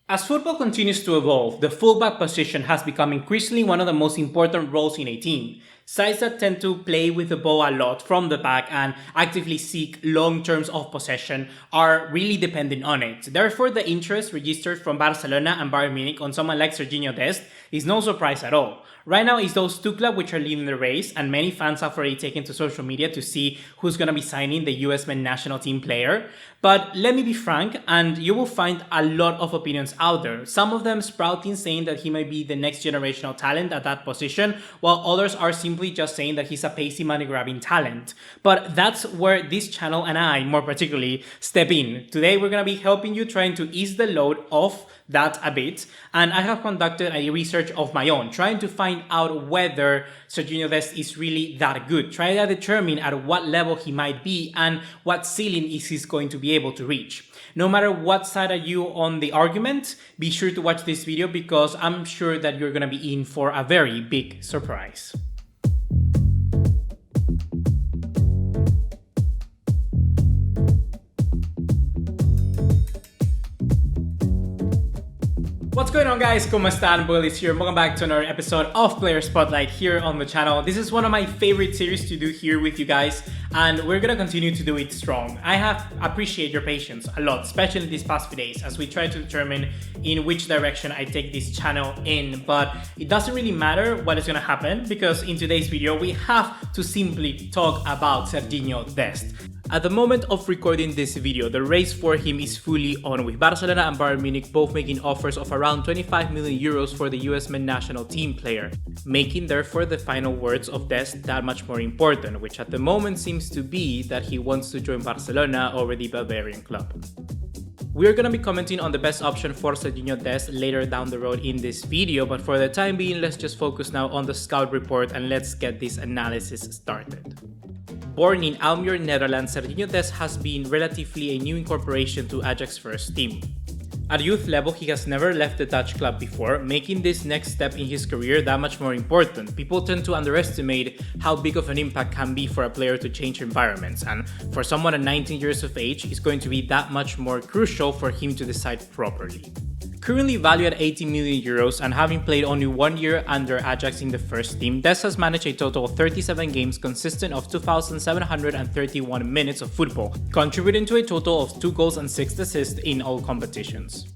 As football continues to evolve, the fullback position has become increasingly one of the most important roles in a team. Sides that tend to play with the ball a lot from the back and actively seek long terms of possession are really dependent on it. Therefore, the interest registered from Barcelona and Bayern Munich on someone like Sergiño Dest is no surprise at all. Right now, it's those two clubs which are leading the race, and many fans have already taken to social media to see who's going to be signing the USMNT national team player. But let me be frank, and you will find a lot of opinions out there. Some of them sprouting saying that he might be the next generational talent at that position, while others are simply just saying that he's a pacey money-grabbing talent. But that's where this channel and I, more particularly, step in. Today, we're going to be helping you trying to ease the load of that a bit, and I have conducted a research of my own, trying to find out whether Sergiño Dest is really that good, trying to determine at what level he might be and what ceiling is he going to be able to reach. No matter what side are you on the argument, be sure to watch this video because I'm sure that you're gonna be in for a very big surprise. What's going on, guys? ¿Cómo están? BugaLuis here. Welcome back to another episode of Player Spotlight here on the channel. This is one of my favorite series to do here with you guys, and we're gonna continue to do it strong. I have appreciate your patience a lot, especially these past few days, as we try to determine in which direction I take this channel in. But it doesn't really matter what is gonna happen, because in today's video we have to simply talk about Sergiño Dest. At the moment of recording this video, the race for him is fully on, with Barcelona and Bayern Munich both making offers of around 25 million euros for the USMNT national team player, making therefore the final words of Dest that much more important, which at the moment seems to be that he wants to join Barcelona over the Bavarian club. We are going to be commenting on the best option for Sergiño Dest later down the road in this video, but for the time being, let's just focus now on the scout report and let's get this analysis started. Born in Almere, Netherlands, Sergiño Dest has been relatively a new incorporation to Ajax first team. At youth level, he has never left the Dutch club before, making this next step in his career that much more important. People tend to underestimate how big of an impact can be for a player to change environments, and for someone at 19 years of age, it's going to be that much more crucial for him to decide properly. Currently valued at 80 million euros and having played only 1 year under Ajax in the first team, Dest has managed a total of 37 games consisting of 2,731 minutes of football, contributing to a total of 2 goals and 6 assists in all competitions.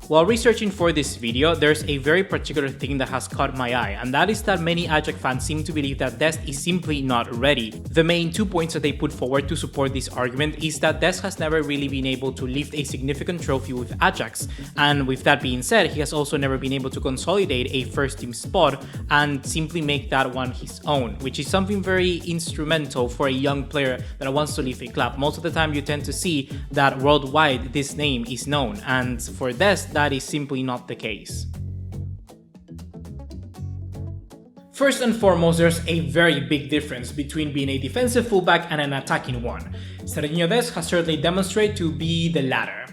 While researching for this video, there's a very particular thing that has caught my eye, and that is that many Ajax fans seem to believe that Dest is simply not ready. The main 2 points that they put forward to support this argument is that Dest has never really been able to lift a significant trophy with Ajax, and with that being said, he has also never been able to consolidate a first team spot and simply make that one his own, which is something very instrumental for a young player that wants to leave a club. Most of the time you tend to see that worldwide this name is known, and for Dest, that is simply not the case. First and foremost, there's a very big difference between being a defensive fullback and an attacking one. Sergiño Dest has certainly demonstrated to be the latter.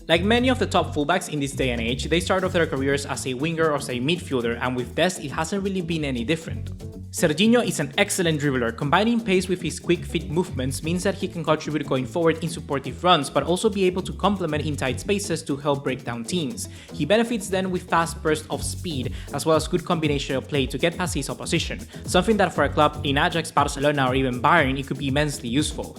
Like many of the top fullbacks in this day and age, they start off their careers as a winger or as a midfielder, and with Dest it hasn't really been any different. Sergiño is an excellent dribbler. Combining pace with his quick feet movements means that he can contribute going forward in supportive runs, but also be able to complement in tight spaces to help break down teams. He benefits then with fast bursts of speed, as well as good combination of play to get past his opposition, something that for a club in Ajax, Barcelona or even Bayern, it could be immensely useful.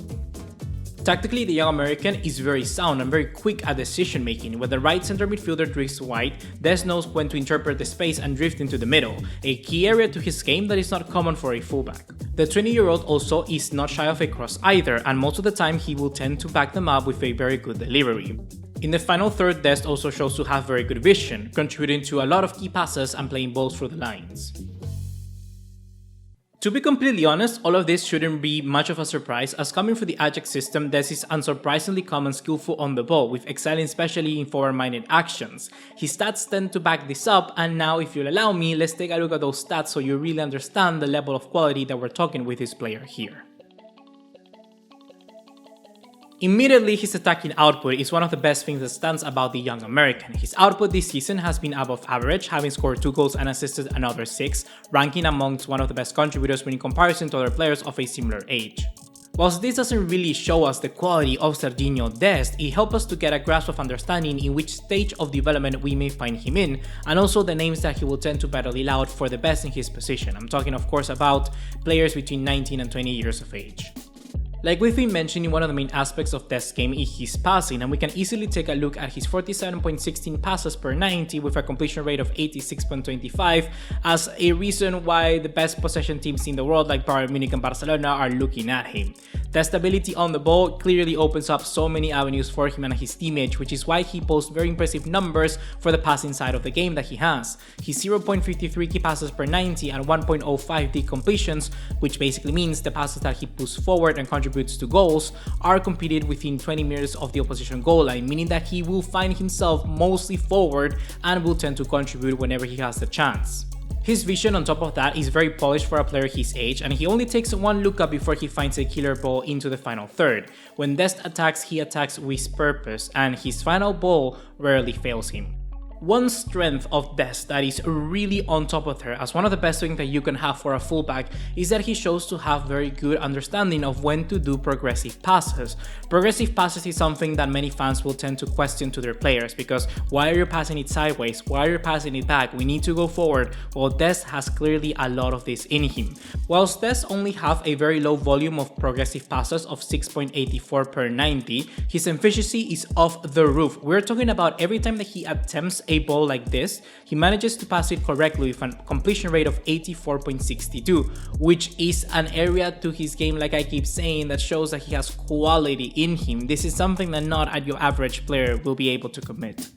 Tactically, the young American is very sound and very quick at decision making. When the right center midfielder drifts wide, Dest knows when to interpret the space and drift into the middle, a key area to his game that is not common for a fullback. The 20-year-old also is not shy of a cross either, and most of the time he will tend to back them up with a very good delivery. In the final third, Dest also shows to have very good vision, contributing to a lot of key passes and playing balls through the lines. To be completely honest, all of this shouldn't be much of a surprise, as coming from the Ajax system, Dest is unsurprisingly calm and skillful on the ball, with excelling especially in forward-minded actions. His stats tend to back this up, and now if you'll allow me, let's take a look at those stats so you really understand the level of quality that we're talking with this player here. Immediately, his attacking output is one of the best things that stands about the young American. His output this season has been above average, having scored 2 goals and assisted another 6, ranking amongst one of the best contributors when in comparison to other players of a similar age. Whilst this doesn't really show us the quality of Sergiño Dest, it helps us to get a grasp of understanding in which stage of development we may find him in, and also the names that he will tend to battle it out for the best in his position. I'm talking of course about players between 19 and 20 years of age. Like we've been mentioning, one of the main aspects of Dest's game is his passing, and we can easily take a look at his 47.16 passes per 90 with a completion rate of 86.25 as a reason why the best possession teams in the world like Bayern Munich and Barcelona are looking at him. Dest's ability on the ball clearly opens up so many avenues for him and his teammates, which is why he posts very impressive numbers for the passing side of the game that he has. His 0.53 key passes per 90 and 1.05 deep completions, which basically means the passes that he puts forward and contributes to goals, are completed within 20 meters of the opposition goal line, meaning that he will find himself mostly forward and will tend to contribute whenever he has the chance. His vision on top of that is very polished for a player his age, and he only takes one look up before he finds a killer ball into the final third. When Dest attacks, he attacks with purpose, and his final ball rarely fails him. One strength of Dest that is really on top of her as one of the best things that you can have for a fullback is that he shows to have very good understanding of when to do progressive passes. Progressive passes is something that many fans will tend to question to their players because why are you passing it sideways? Why are you passing it back? We need to go forward. Well, Dest has clearly a lot of this in him. Whilst Dest only have a very low volume of progressive passes of 6.84 per 90, his efficiency is off the roof. We're talking about every time that he attempts a ball like this, he manages to pass it correctly with a completion rate of 84.62, which is an area to his game, like I keep saying, that shows that he has quality in him. This is something that not your average player will be able to commit.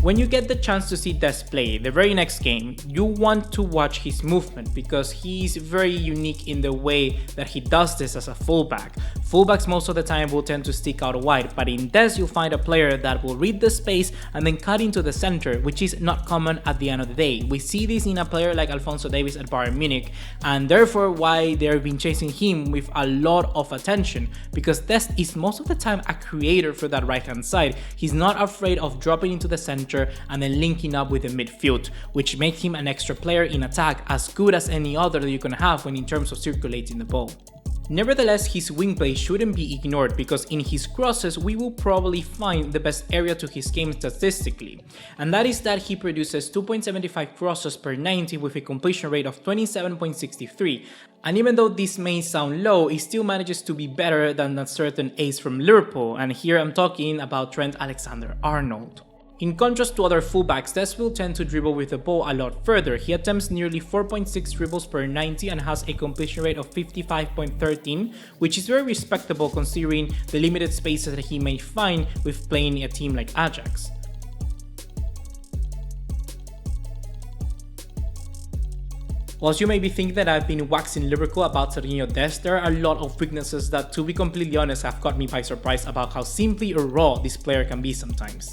When you get the chance to see Dest play the very next game, you want to watch his movement because he is very unique in the way that he does this as a fullback. Fullbacks most of the time will tend to stick out wide, but in Dest you'll find a player that will read the space and then cut into the center, which is not common at the end of the day. We see this in a player like Alphonso Davies at Bayern Munich, and therefore why they've been chasing him with a lot of attention, because Dest is most of the time a creator for that right hand side. He's not afraid of dropping into the center and then linking up with the midfield, which makes him an extra player in attack, as good as any other that you can have when in terms of circulating the ball. Nevertheless, his wing play shouldn't be ignored because in his crosses we will probably find the best area to his game statistically, and that is that he produces 2.75 crosses per 90 with a completion rate of 27.63, and even though this may sound low, he still manages to be better than a certain ace from Liverpool, and here I'm talking about Trent Alexander-Arnold. In contrast to other fullbacks, Dest will tend to dribble with the ball a lot further. He attempts nearly 4.6 dribbles per 90 and has a completion rate of 55.13, which is very respectable considering the limited spaces that he may find with playing a team like Ajax. Whilst you may be thinking that I've been waxing lyrical about Sergiño Dest, there are a lot of weaknesses that, to be completely honest, have caught me by surprise about how simply raw this player can be sometimes.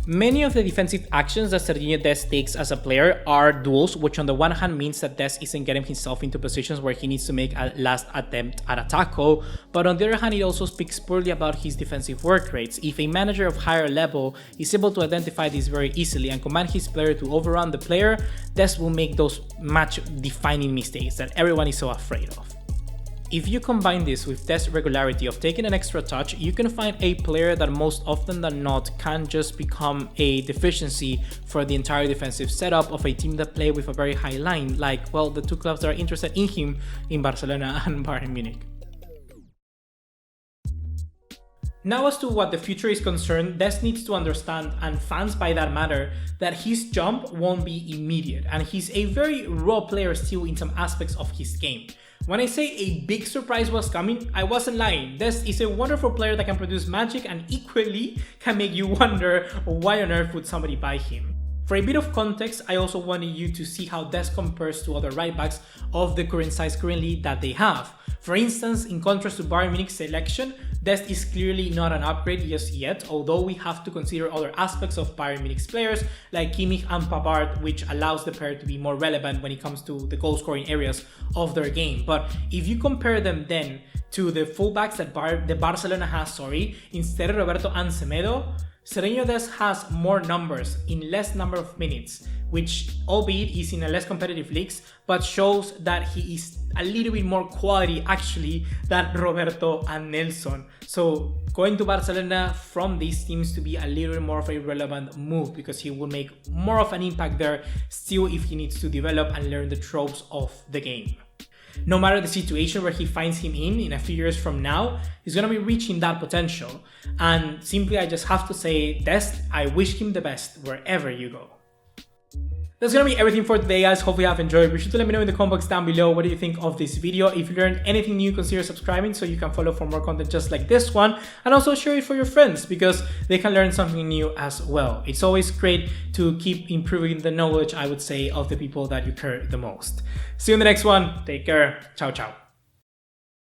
Many of the defensive actions that Sergiño Dest takes as a player are duels, which on the one hand means that Dest isn't getting himself into positions where he needs to make a last attempt at a tackle, but on the other hand it also speaks poorly about his defensive work rates. If a manager of higher level is able to identify this very easily and command his player to overrun the player, Dest will make those match-defining mistakes that everyone is so afraid of. If you combine this with Dest's regularity of taking an extra touch, you can find a player that most often than not can just become a deficiency for the entire defensive setup of a team that play with a very high line, like, well, the two clubs that are interested in him in Barcelona and Bayern Munich. Now, as to what the future is concerned, Dest needs to understand, and fans by that matter, that his jump won't be immediate, and he's a very raw player still in some aspects of his game. When I say a big surprise was coming, I wasn't lying. Dest is a wonderful player that can produce magic and equally can make you wonder why on earth would somebody buy him. For a bit of context, I also wanted you to see how Dest compares to other right backs of the current size currently that they have. For instance, in contrast to Bayern Munich's selection, Dest is clearly not an upgrade just yet, although we have to consider other aspects of Bayern Munich's players like Kimmich and Pavard, which allows the pair to be more relevant when it comes to the goal-scoring areas of their game. But if you compare them then to the fullbacks that Barcelona has, instead of Roberto and Semedo, Sergiño Dest has more numbers in less number of minutes, which albeit is in a less competitive leagues, but shows that he is a little bit more quality actually than Roberto and Nelson. So going to Barcelona from these seems to be a little bit more of a relevant move because he will make more of an impact there still if he needs to develop and learn the tropes of the game. No matter the situation where he finds him in a few years from now, he's going to be reaching that potential. And simply I just have to say, Dest, I wish him the best wherever you go. That's gonna be everything for today, guys. Hope you have enjoyed. Be sure to let me know in the comment box down below what do you think of this video. If you learned anything new, consider subscribing so you can follow for more content just like this one, and also share it for your friends because they can learn something new as well. It's always great to keep improving the knowledge, I would say, of the people that you care the most. See you in the next one. Take care. Ciao, ciao.